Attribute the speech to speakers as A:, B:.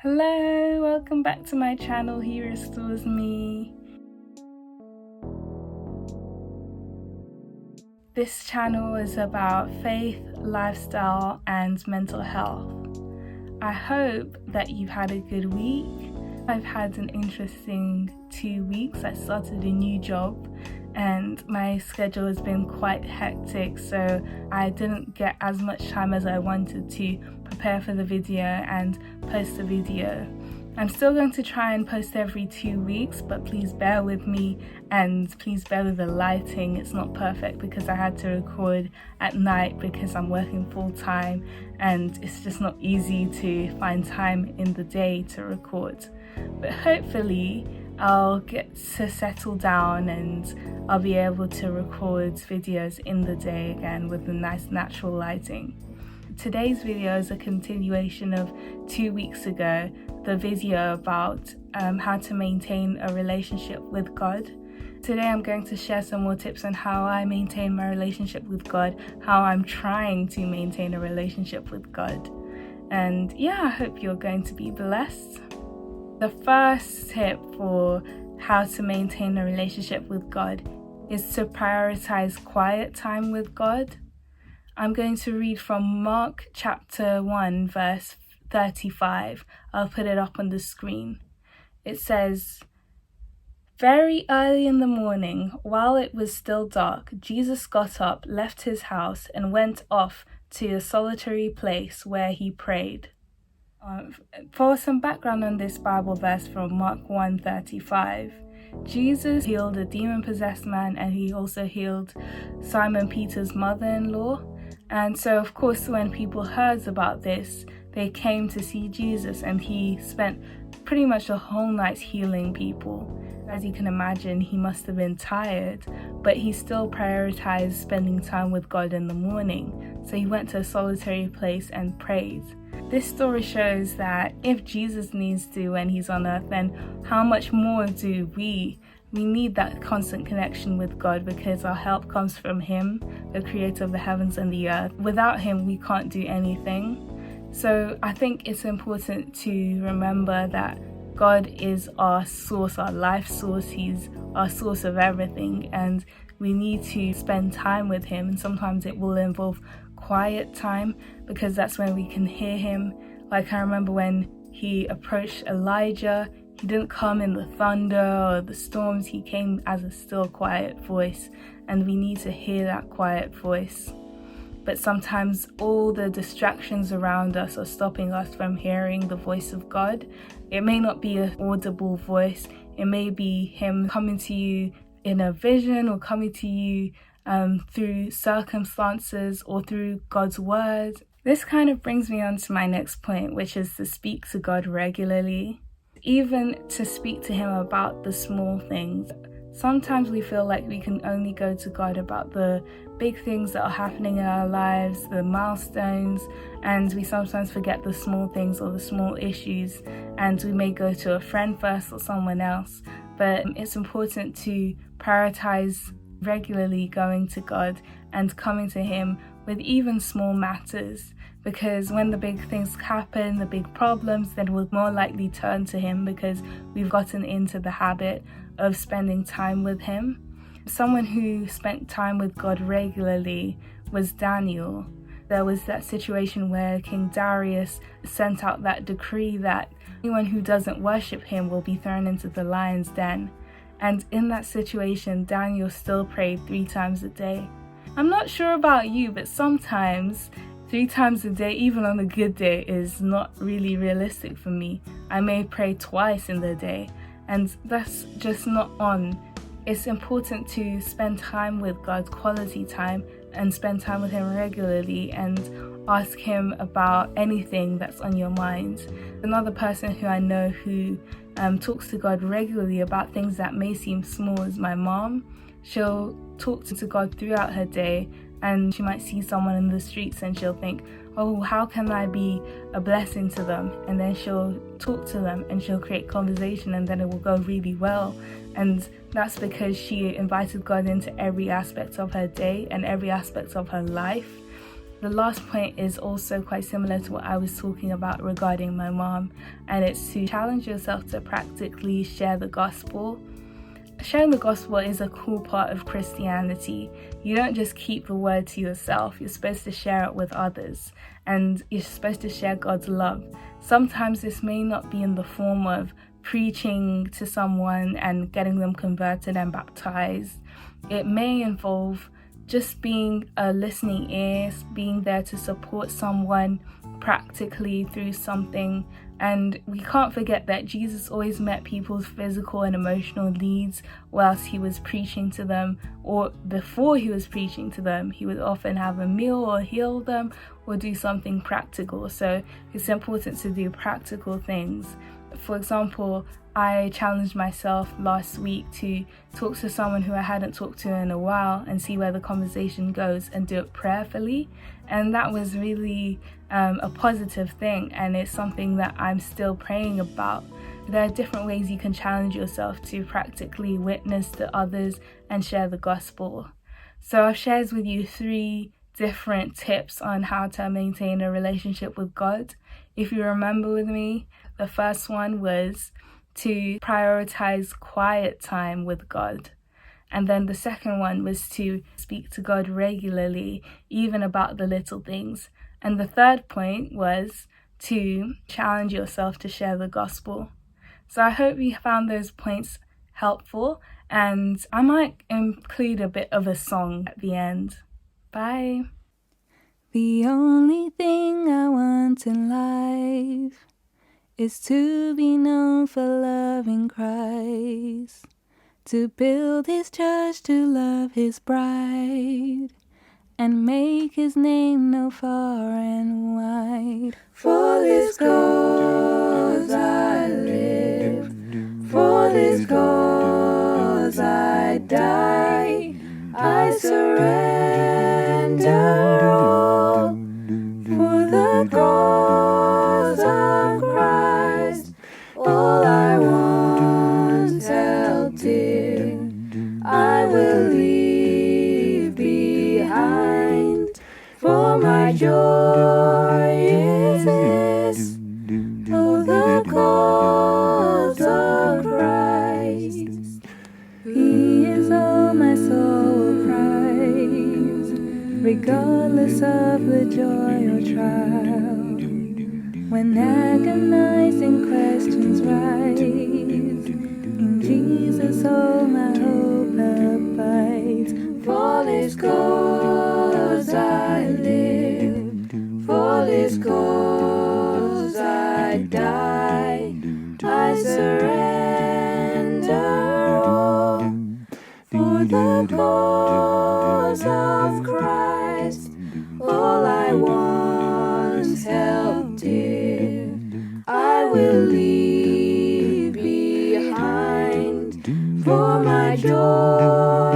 A: Hello, welcome back to my channel. He Restores Me. This channel is about faith, lifestyle, and mental health. I hope that you've had a good week. I've had an interesting 2 weeks. I started a new job and my schedule has been quite hectic, so I didn't get as much time as I wanted to prepare for the video and post the video. I'm still going to try and post every 2 weeks, but please bear with me and please bear with the lighting. It's not perfect because I had to record at night because I'm working full time and it's just not easy to find time in the day to record. But hopefully I'll get to settle down and I'll be able to record videos in the day again with the nice natural lighting. Today's video is a continuation of 2 weeks ago, the video about how to maintain a relationship with God. Today I'm going to share some more tips on how I maintain my relationship with God, how I'm trying to maintain a relationship with God. And yeah, I hope you're going to be blessed. The first tip for how to maintain a relationship with God is to prioritize quiet time with God. I'm going to read from Mark chapter 1 verse 35. I'll put it up on the screen. It says, "Very early in the morning, while it was still dark, Jesus got up, left his house, and went off to a solitary place where he prayed." For some background on this Bible verse from Mark 1:35, Jesus healed a demon-possessed man and he also healed Simon Peter's mother-in-law. And so of course when people heard about this, they came to see Jesus and he spent pretty much the whole night healing people. As you can imagine, he must have been tired, but he still prioritized spending time with God in the morning. So he went to a solitary place and prayed. This story shows that if Jesus needs to when he's on earth, then how much more do we? We need that constant connection with God because our help comes from him, the creator of the heavens and the earth. Without him, we can't do anything. So I think it's important to remember that God is our source, our life source. He's our source of everything and we need to spend time with him, and sometimes it will involve quiet time because that's when we can hear him. Like I remember when he approached Elijah, he didn't come in the thunder or the storms, he came as a still quiet voice, and we need to hear that quiet voice. But sometimes all the distractions around us are stopping us from hearing the voice of God. It may not be an audible voice, it may be him coming to you in a vision or coming to you through circumstances or through God's word. This kind of brings me on to my next point, which is to speak to God regularly, even to speak to him about the small things. Sometimes we feel like we can only go to God about the big things that are happening in our lives, the milestones, and we sometimes forget the small things or the small issues, and we may go to a friend first or someone else. But it's important to prioritize regularly going to God and coming to him with even small matters, because when the big things happen, the big problems, then we'll more likely turn to him because we've gotten into the habit of spending time with him. Someone who spent time with God regularly was Daniel. There was that situation where King Darius sent out that decree that anyone who doesn't worship him will be thrown into the lion's den. And in that situation, Daniel still prayed 3 times a day. I'm not sure about you, but sometimes 3 times a day, even on a good day, is not really realistic for me. I may pray twice in the day, and that's just not on. It's important to spend time with God, quality time, and spend time with him regularly and ask him about anything that's on your mind. Another person who I know who talks to God regularly about things that may seem small is my mom. She'll talk to God throughout her day, and she might see someone in the streets and she'll think, oh, how can I be a blessing to them? And then she'll talk to them and she'll create conversation, and then it will go really well. And that's because she invited God into every aspect of her day and every aspect of her life. The last point is also quite similar to what I was talking about regarding my mom, and it's to challenge yourself to practically share the gospel. Sharing the gospel is a cool part of Christianity. You don't just keep the word to yourself, you're supposed to share it with others, and you're supposed to share God's love. Sometimes this may not be in the form of preaching to someone and getting them converted and baptized. It may involve just being a listening ear, being there to support someone practically through something. And we can't forget that Jesus always met people's physical and emotional needs whilst he was preaching to them, or before he was preaching to them. He would often have a meal or heal them or do something practical. So it's important to do practical things. For example, I challenged myself last week to talk to someone who I hadn't talked to in a while and see where the conversation goes and do it prayerfully. And that was really a positive thing, and it's something that I'm still praying about. There are different ways you can challenge yourself to practically witness to others and share the gospel. So I've shared with you 3 different tips on how to maintain a relationship with God. If you remember with me, the first one was to prioritize quiet time with God. And then the second one was to speak to God regularly, even about the little things. And the third point was to challenge yourself to share the gospel. So I hope you found those points helpful, and I might include a bit of a song at the end. Bye.
B: The only thing I want in life is to be known for loving Christ, to build his church, to love his bride, and make his name known far and wide. For this cause I live, for this cause I die, I surrender all for the cause of Christ. All I once held dear, I will leave behind, for my joy is this, for the cause of Christ. He is all my soul prize, regardless of the joy or trial. When agonizing questions rise, in Jesus all my hope abides. For this cause I live, for this cause I die, I surrender all for the cause of Christ. All I once held dear, I will leave behind, for my joy